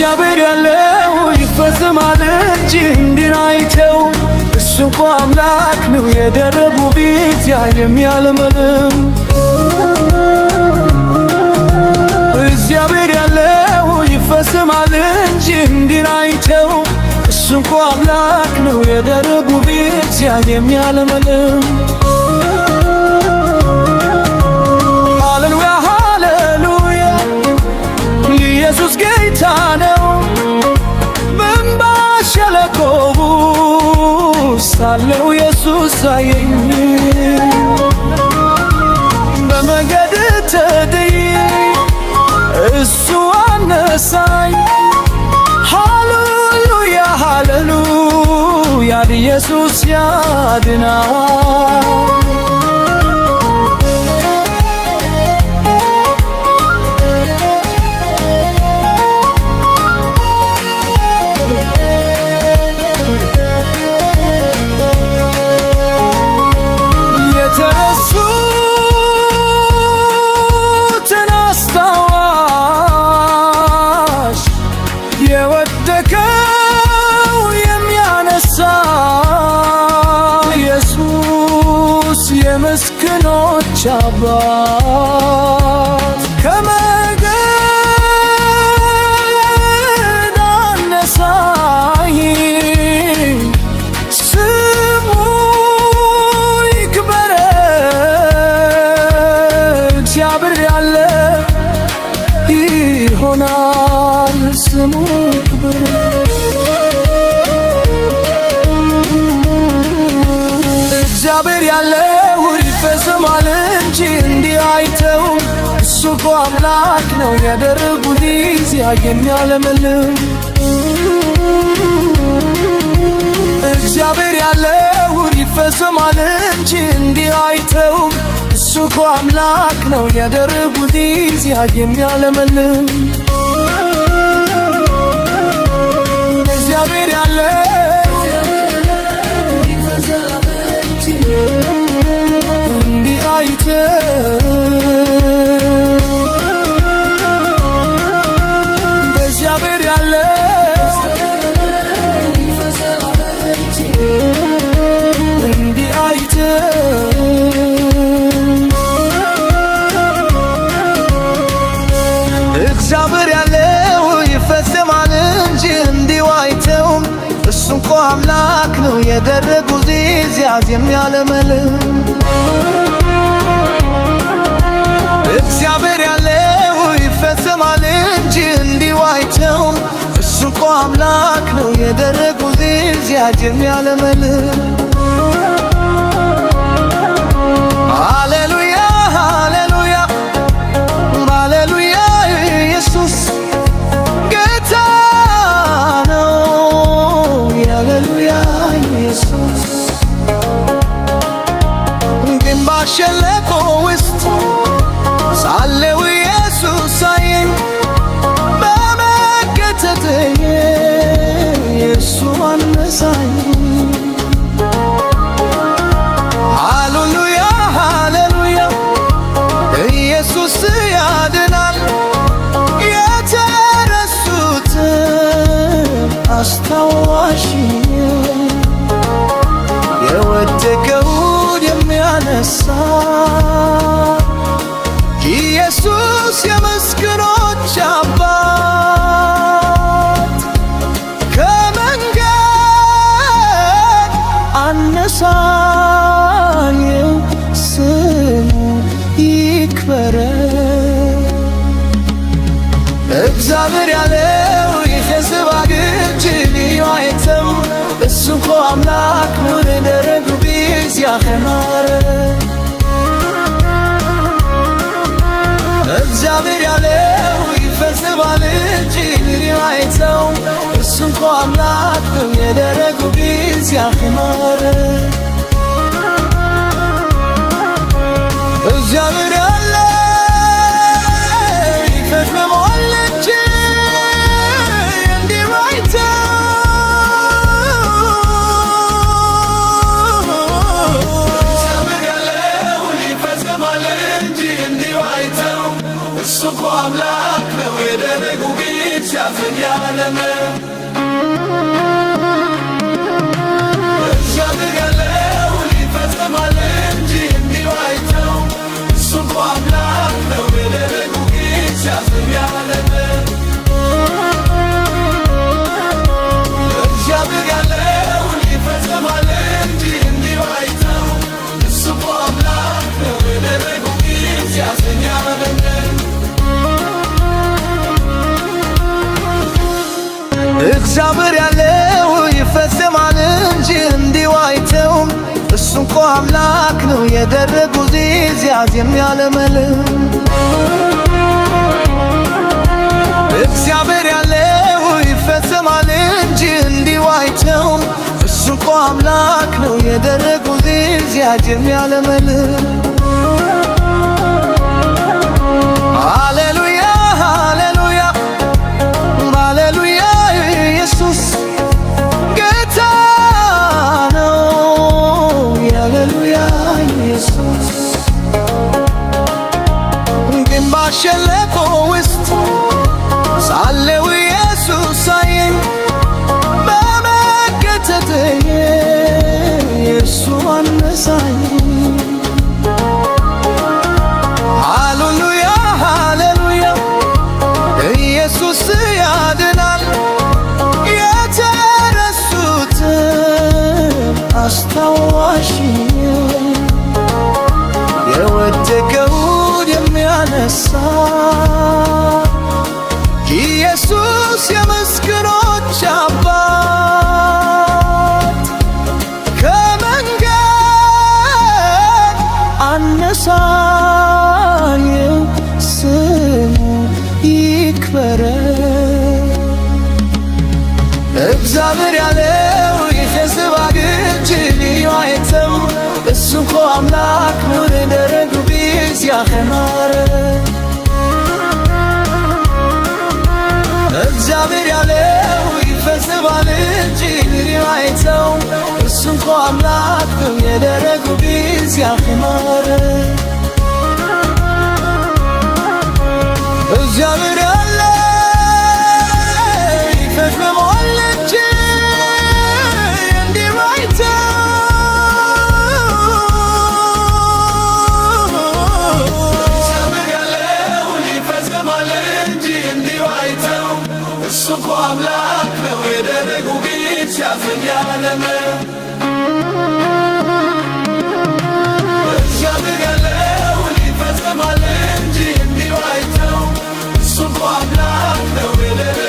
እግዚአብሔር ያለው ይፈጽማል እንጂ እንዲናይተው እሱ እኮ አምላክ ነው የደረጉ ፊት የሚያለመልም እግዚአብሔር ያለው ይፈጽማል እንጂ እንዲናይተው እሱ እኮ አምላክ ነው የደረጉ ፊት የሚያለመልም ሃሌሉያ ሃሌሉያ ኢየሱስ ጌታ ነው በእንባ ሸለቆ ሳለው ኢየሱስ ሳየኝ በመንገድ ተጥዬ እሱ አነሳኝ ሃሌሉያ ሃሌሉያ ኢየሱስ ያድናል የወደቀው የሚያነሳ ኢየሱስ የምስኪኖች አባት ከመንገድ አነሳኝ ስሙ ይክበር እግዚአብሔር ያለ ይሆናል ስሙ እግዚአብሔር ያለው ይፈጽማል እንጂ እንዲያይተው እሱ እኮ አምላክ ነው ያደረጉት የሚያለመልም እግዚአብሔር ያለው ይፈጽማል እንጂ እንዲያይተው እሱ እኮ አምላክ ነው ያደረጉት የሚያለመልም እግዚአብሔር ያለው እንዲህ አይተው እግዚአብሔር ያለው እንዲህ አይተው እግዚአብሔር ያለው ይፈጽማል እንጂ እንዲሁ አይተው እሱ እኮ አምላክ ነው የደረጉት የሚያለመልም እግዚአብሔር ያለው ይፈጽማል እንጂ እንዲሁ አይተው እሱ እኮ አምላክ ነው የደረጉት የሚያለመልም ሃሌሉያ ሃሌሉያ ሃሌሉያ ኢየሱስ ጌታ ነው ሃሌሉያ ኢየሱስ ግን ባሸለቆ ውስጥ ሳለው ኢየሱስ ሳየኝ በመገተተኝ የእሱ አነሳኝ ሃሌሉያ ሃሌሉያ ኢየሱስ ያድናል የተረሱትን አስታዋሽ የወደቀውን የሚያነሳ ኢየሱስ የምስኪኖች አባት ከመንገድ አነሳኝ ስሙ ይክበር እግዚአብሔር ያለው ይፈጽማል እንጂ እንዲሁ አይተው እሱ እኮ አምላክ ነው የደረጉት ያኸማረ እግዚአብሔር ያለው ይፈጽማል እንጂ እንዲሁ አይተው እሱ እኮ አምላክ ነው የደረጉት ያኸማረ እግዚአብሔር ያለው ይፈጽማል እንጂ እንዲሁ አይተው እሱ እኮ አምላክ ነው የደረጉት ሲያዝን ያለመ እግዚአብሔር ያለው ይፈጽማል እንጂ እንዲሁ አይተው እሱ እኮ አምላክ ነው የደረጉ ጌታ ሲያዝን ያለመ እግዚአብሔር ያለው ይፈጽማል እንጂ እንዲሁ አይተው እሱ እኮ አምላክ ነው የደረጉ ጌታ ሲያዝን ያለመ እግዚአብሔር ያለው ይፈጽማል እንጂ እንዲሁ አይተውም እሱ እንኳ አምላክ ነው የደረጉ ዚያዝ የሚያለመልም እግዚአብሔር ያለው ይፈጽማል እንጂ እንዲሁ አይተውም እሱ እንኳ አምላክ ነው የደረጉ ዚያዝ የሚያለመልም ሃሌሉያ ሃሌሉያ ሃሌሉያ ኢየሱስ ጌታ ነው ሃሌሉያ ኢየሱስ ግን ባሸለቆ ውስጥ ሳለው ኢየሱስ አየኝ በመገተተኝ የእርሱ አነሳኝ ሃሌሉያ ሃሌሉያ ኢየሱስ ያድናል የተረሱትን አስታዋሽ የወደቀውን የሚያነሳ ኢየሱስ የምስኪኖች አባት ከመንገድ አነሳኝ ስሙ ይክበር እግዚአብሔር ያለው ይፈጽማል እንጂ እንዲሁ አይተውም እሱ እኮ አምላክ ነው የደረጉ ቢያኸማረ እግዚአብሔር ያለው ይፈጽማል እንጂ እንዲሁ አይተውም እሱ እኮ አምላክ ነው የደረጉ ቢያኸማረ እግዚአብሔር ያለው ይፈጽማል እንጂ እንዲሁ አይተውም እግዚአብሔር ያለው ይፈጽማል እንጂ እንዲሁ አይተውም እሱ እኮ አምላክ ነው የደረጉ ጌታ ሲያዝን ያለመ እግዚአብሔር ያለው ይፈጽማል እንጂ እንዲሁ አይተውም እሱ እኮ አምላክ ነው የደረጉ